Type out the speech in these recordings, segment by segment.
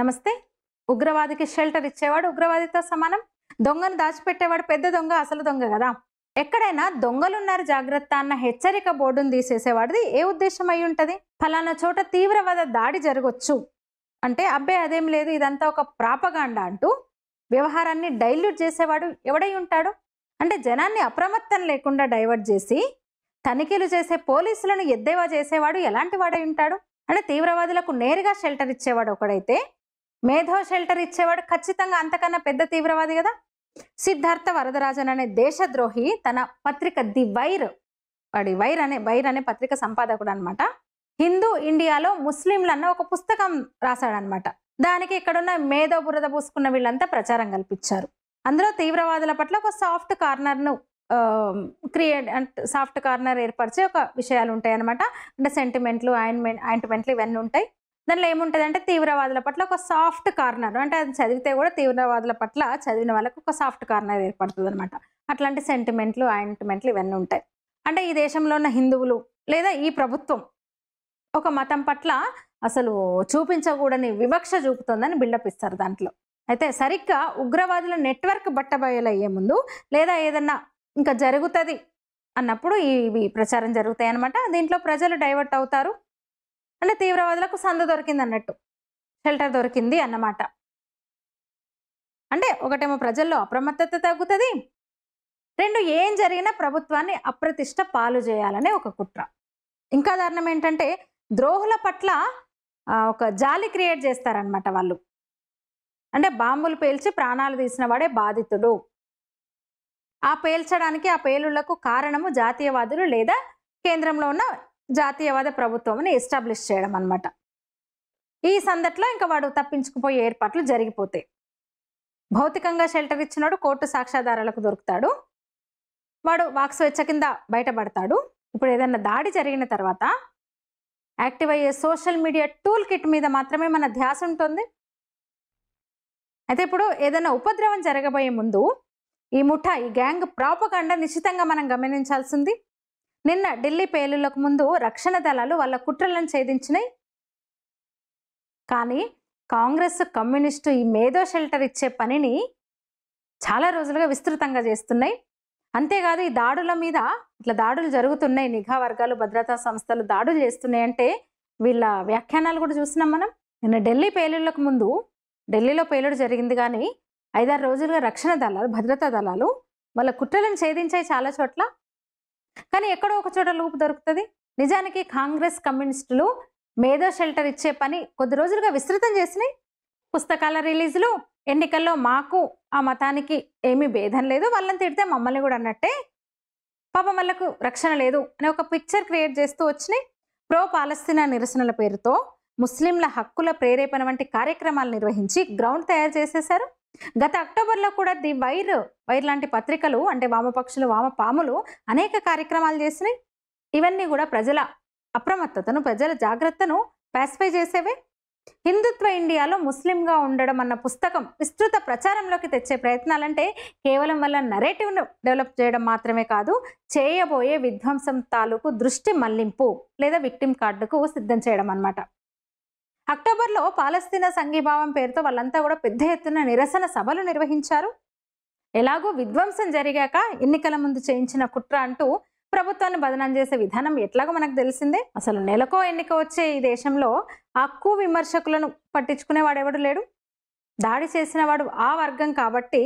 నమస్తే. ఉగ్రవాదికి షెల్టర్ ఇచ్చేవాడు ఉగ్రవాదితో సమానం. దొంగను దాచిపెట్టేవాడు పెద్ద దొంగ, అసలు దొంగ గదా! ఎక్కడైనా దొంగలున్నారు జాగ్రత్త అన్న హెచ్చరిక బోర్డును తీసేసేవాడిది ఏ ఉద్దేశం అయి ఉంటది? ఫలానా చోట తీవ్రవాద దాడి జరగొచ్చు అంటే అబ్బే అదేం లేదు ఇదంతా ఒక ప్రాపగాండా అంటూ వ్యవహారాన్ని డైల్యూట్ చేసేవాడు ఎవడై ఉంటాడు? అంటే జనాన్ని అప్రమత్తం లేకుండా డైవర్ట్ చేసి తనిఖీలు చేసే పోలీసులను ఎద్దేవా చేసేవాడు ఎలాంటి వాడై ఉంటాడు? అంటే తీవ్రవాదులకు నేరుగా షెల్టర్ ఇచ్చేవాడు ఒకడైతే మేధో షెల్టర్ ఇచ్చేవాడు ఖచ్చితంగా అంతకన్నా పెద్ద తీవ్రవాది కదా. సిద్ధార్థ వరదరాజన్ అనే దేశద్రోహి తన పత్రిక ది వైర్, వాడి వైర్ అనే పత్రిక సంపాదకుడు అనమాట. హిందూ ఇండియాలో ముస్లింలు అన్న ఒక పుస్తకం రాశాడనమాట. దానికి ఇక్కడున్న మేధో బురద పూసుకున్న వీళ్ళంతా ప్రచారం కల్పించారు. అందులో తీవ్రవాదుల పట్ల ఒక సాఫ్ట్ కార్నర్ను సాఫ్ట్ కార్నర్ ఏర్పరిచే ఒక విషయాలు ఉంటాయి అనమాట. అంటే సెంటిమెంట్లు, ఆయింట్మెంట్లు ఇవన్నీ ఉంటాయి. దానిలో ఏముంటుంది అంటే తీవ్రవాదుల పట్ల ఒక సాఫ్ట్ కార్నర్, అంటే అది చదివితే కూడా తీవ్రవాదుల పట్ల చదివిన వాళ్ళకు ఒక సాఫ్ట్ కార్నర్ ఏర్పడుతుంది అనమాట. అట్లాంటి సెంటిమెంట్లు, ఆయింట్మెంట్లు ఇవన్నీ ఉంటాయి. అంటే ఈ దేశంలో ఉన్న హిందువులు లేదా ఈ ప్రభుత్వం ఒక మతం పట్ల అసలు చూపించకూడని వివక్ష చూపుతుందని బిల్డప్ ఇస్తారు దాంట్లో. అయితే సరిగ్గా ఉగ్రవాదుల నెట్వర్క్ బట్టబయలయ్యే ముందు లేదా ఏదన్నా ఇంకా జరుగుతుంది అన్నప్పుడు ఇవి ప్రచారం జరుగుతాయి అనమాట. దీంట్లో ప్రజలు డైవర్ట్ అవుతారు. అంటే తీవ్రవాదులకు సందు దొరికింది అన్నట్టు, షెల్టర్ దొరికింది అన్నమాట. అంటే ఒకటేమో ప్రజల్లో అప్రమత్తత తగ్గుతుంది, రెండు ఏం జరిగినా ప్రభుత్వాన్ని అప్రతిష్ట పాలు చేయాలనే ఒక కుట్ర. ఇంకా దారుణం ఏంటంటే ద్రోహుల పట్ల ఒక జాలి క్రియేట్ చేస్తారనమాట వాళ్ళు. అంటే బాంబులు పేల్చి ప్రాణాలు తీసిన వాడే బాధితుడు. ఆ పేల్చడానికి ఆ పేలుళ్లకు కారణము జాతీయవాదులు లేదా కేంద్రంలో ఉన్న జాతీయవాద ప్రభుత్వంని ఎస్టాబ్లిష్ చేయడం అనమాట. ఈ సందట్లో ఇంకా వాడు తప్పించుకుపోయే ఏర్పాట్లు జరిగిపోతాయి. భౌతికంగా షెల్టర్ ఇచ్చినాడు కోర్టు సాక్ష్యాధారాలకు దొరుకుతాడు, వాడు వాక్ స్వేచ్ఛ కింద బయటపడతాడు. ఇప్పుడు ఏదైనా దాడి జరిగిన తర్వాత యాక్టివ్ అయ్యే సోషల్ మీడియా టూల్ కిట్ మీద మాత్రమే మన ధ్యాస ఉంటుంది. అయితే ఇప్పుడు ఏదైనా ఉపద్రవం జరగబోయే ముందు ఈ ముఠా, ఈ గ్యాంగ్ ప్రాపగాండా నిశ్చితంగా మనం గమనించాల్సింది. నిన్న ఢిల్లీ పేలుళ్లకు ముందు రక్షణ దళాలు వాళ్ళ కుట్రలను ఛేదించినాయి. కానీ కాంగ్రెస్, కమ్యూనిస్టు ఈ మేధో షెల్టర్ ఇచ్చే పనిని చాలా రోజులుగా విస్తృతంగా చేస్తున్నాయి. అంతేకాదు ఈ దాడుల మీద ఇట్లా దాడులు జరుగుతున్నాయి, నిఘా వర్గాలు, భద్రతా సంస్థలు దాడులు చేస్తున్నాయి అంటే వీళ్ళ వ్యాఖ్యానాలు కూడా చూస్తున్నాం మనం. నిన్న ఢిల్లీ పేలుళ్లకు ముందు ఢిల్లీలో పేలుడు జరిగింది, కానీ 5-6 రోజులుగా రక్షణ దళాలు, భద్రతా దళాలు వాళ్ళ కుట్రలను ఛేదించాయి చాలా చోట్ల. కానీ ఎక్కడో ఒక చోట లూపు దొరుకుతుంది. నిజానికి కాంగ్రెస్, కమ్యూనిస్టులు మేధో షెల్టర్ ఇచ్చే పని కొద్ది రోజులుగా విస్తృతం చేసినాయి. పుస్తకాల రిలీజులు, ఎన్నికల్లో మాకు ఆ మతానికి ఏమీ భేదం లేదు, వాళ్ళని తిడితే మమ్మల్ని కూడా అన్నట్టే, పాపం వాళ్ళకు రక్షణ లేదు అనే ఒక పిక్చర్ క్రియేట్ చేస్తూ వచ్చినాయి. ప్రో పాలస్తీనా నిరసనల పేరుతో ముస్లింల హక్కుల ప్రేరేపణ వంటి కార్యక్రమాలు నిర్వహించి గ్రౌండ్ తయారు చేసేశారు. గత అక్టోబర్లో కూడా ది వైర్ లాంటి పత్రికలు, అంటే వామపక్షులు, వామపాములు అనేక కార్యక్రమాలు చేసినాయి. ఇవన్నీ కూడా ప్రజల అప్రమత్తతను, ప్రజల జాగ్రత్తను పాసిఫై చేసేవే. హిందుత్వ ఇండియాలో ముస్లింగా ఉండడం అన్న పుస్తకం విస్తృత ప్రచారంలోకి తెచ్చే ప్రయత్నాలంటే కేవలం వాళ్ళ నరేటివ్ను డెవలప్ చేయడం మాత్రమే కాదు, చేయబోయే విధ్వంసం తాలూకు దృష్టి మళ్లింపు లేదా విక్టిమ్ కార్డుకు సిద్ధం చేయడం అన్నమాట. అక్టోబర్లో పాలస్తీనా సంఘీభావం పేరుతో వాళ్ళంతా కూడా పెద్ద ఎత్తున నిరసన సభలు నిర్వహించారు. ఎలాగో విధ్వంసం జరిగాక ఎన్నికల ముందు చేయించిన కుట్ర అంటూ ప్రభుత్వాన్ని బదనాం చేసే విధానం ఎట్లాగో మనకు తెలిసిందే. అసలు నెలకో ఎన్నిక వచ్చే ఈ దేశంలో హక్కు విమర్శకులను పట్టించుకునేవాడు ఎవడు లేడు. దాడి చేసిన వాడు ఆ వర్గం కాబట్టి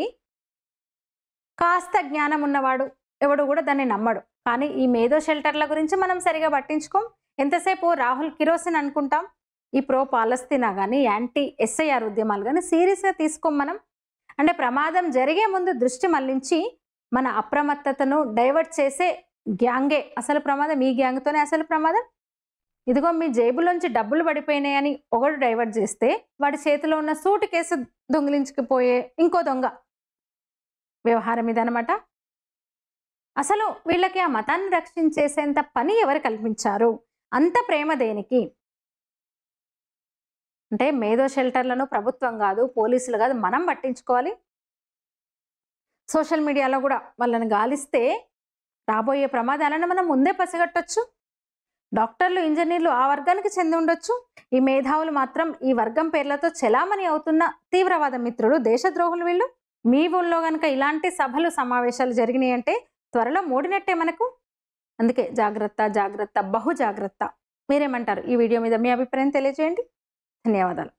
కాస్త జ్ఞానం ఉన్నవాడు ఎవడు కూడా దాన్ని నమ్మడు. కానీ ఈ మేధో షెల్టర్ల గురించి మనం సరిగా పట్టించుకోం. ఎంతసేపు రాహుల్ కిరోసిన్ అనుకుంటాం. ఈ ప్రో పాలస్తీనా కానీ, యాంటీ ఎస్ఐఆర్ ఉద్యమాలు కానీ సీరియస్గా తీసుకోం మనం. అంటే ప్రమాదం జరిగే ముందు దృష్టి మళ్లించి మన అప్రమత్తతను డైవర్ట్ చేసే గ్యాంగే అసలు ప్రమాదం. ఈ గ్యాంగ్తోనే అసలు ప్రమాదం. ఇదిగో మీ జేబులోంచి డబ్బులు పడిపోయినాయని ఒకడు డైవర్ట్ చేస్తే వాడి చేతిలో ఉన్న సూట్ కేసు దొంగిలించుకుపోయే ఇంకో దొంగ వ్యవహారం ఇదనమాట. అసలు వీళ్ళకి ఆ మతాన్ని రక్షించేసేంత పని ఎవరు కల్పించారు? అంత ప్రేమ దేనికి? అంటే మేధో షెల్టర్లను ప్రభుత్వం కాదు, పోలీసులు కాదు, మనం పట్టించుకోవాలి. సోషల్ మీడియాలో కూడా వాళ్ళని గాలిస్తే రాబోయే ప్రమాదాలను మనం ముందే పసిగట్టొచ్చు. డాక్టర్లు, ఇంజనీర్లు ఆ వర్గానికి చెంది ఉండొచ్చు. ఈ మేధావులు మాత్రం ఈ వర్గం పేర్లతో చెలామణి అవుతున్న తీవ్రవాద మిత్రులు, దేశద్రోహులు వీళ్ళు. మీ ఊళ్ళో కనుక ఇలాంటి సభలు, సమావేశాలు జరిగినాయి అంటే త్వరలో మూడినట్టే మనకు. అందుకే జాగ్రత్త, జాగ్రత్త, బహు జాగ్రత్త. మీరేమంటారు? ఈ వీడియో మీద మీ అభిప్రాయం తెలియజేయండి. ధన్యవాదాలు.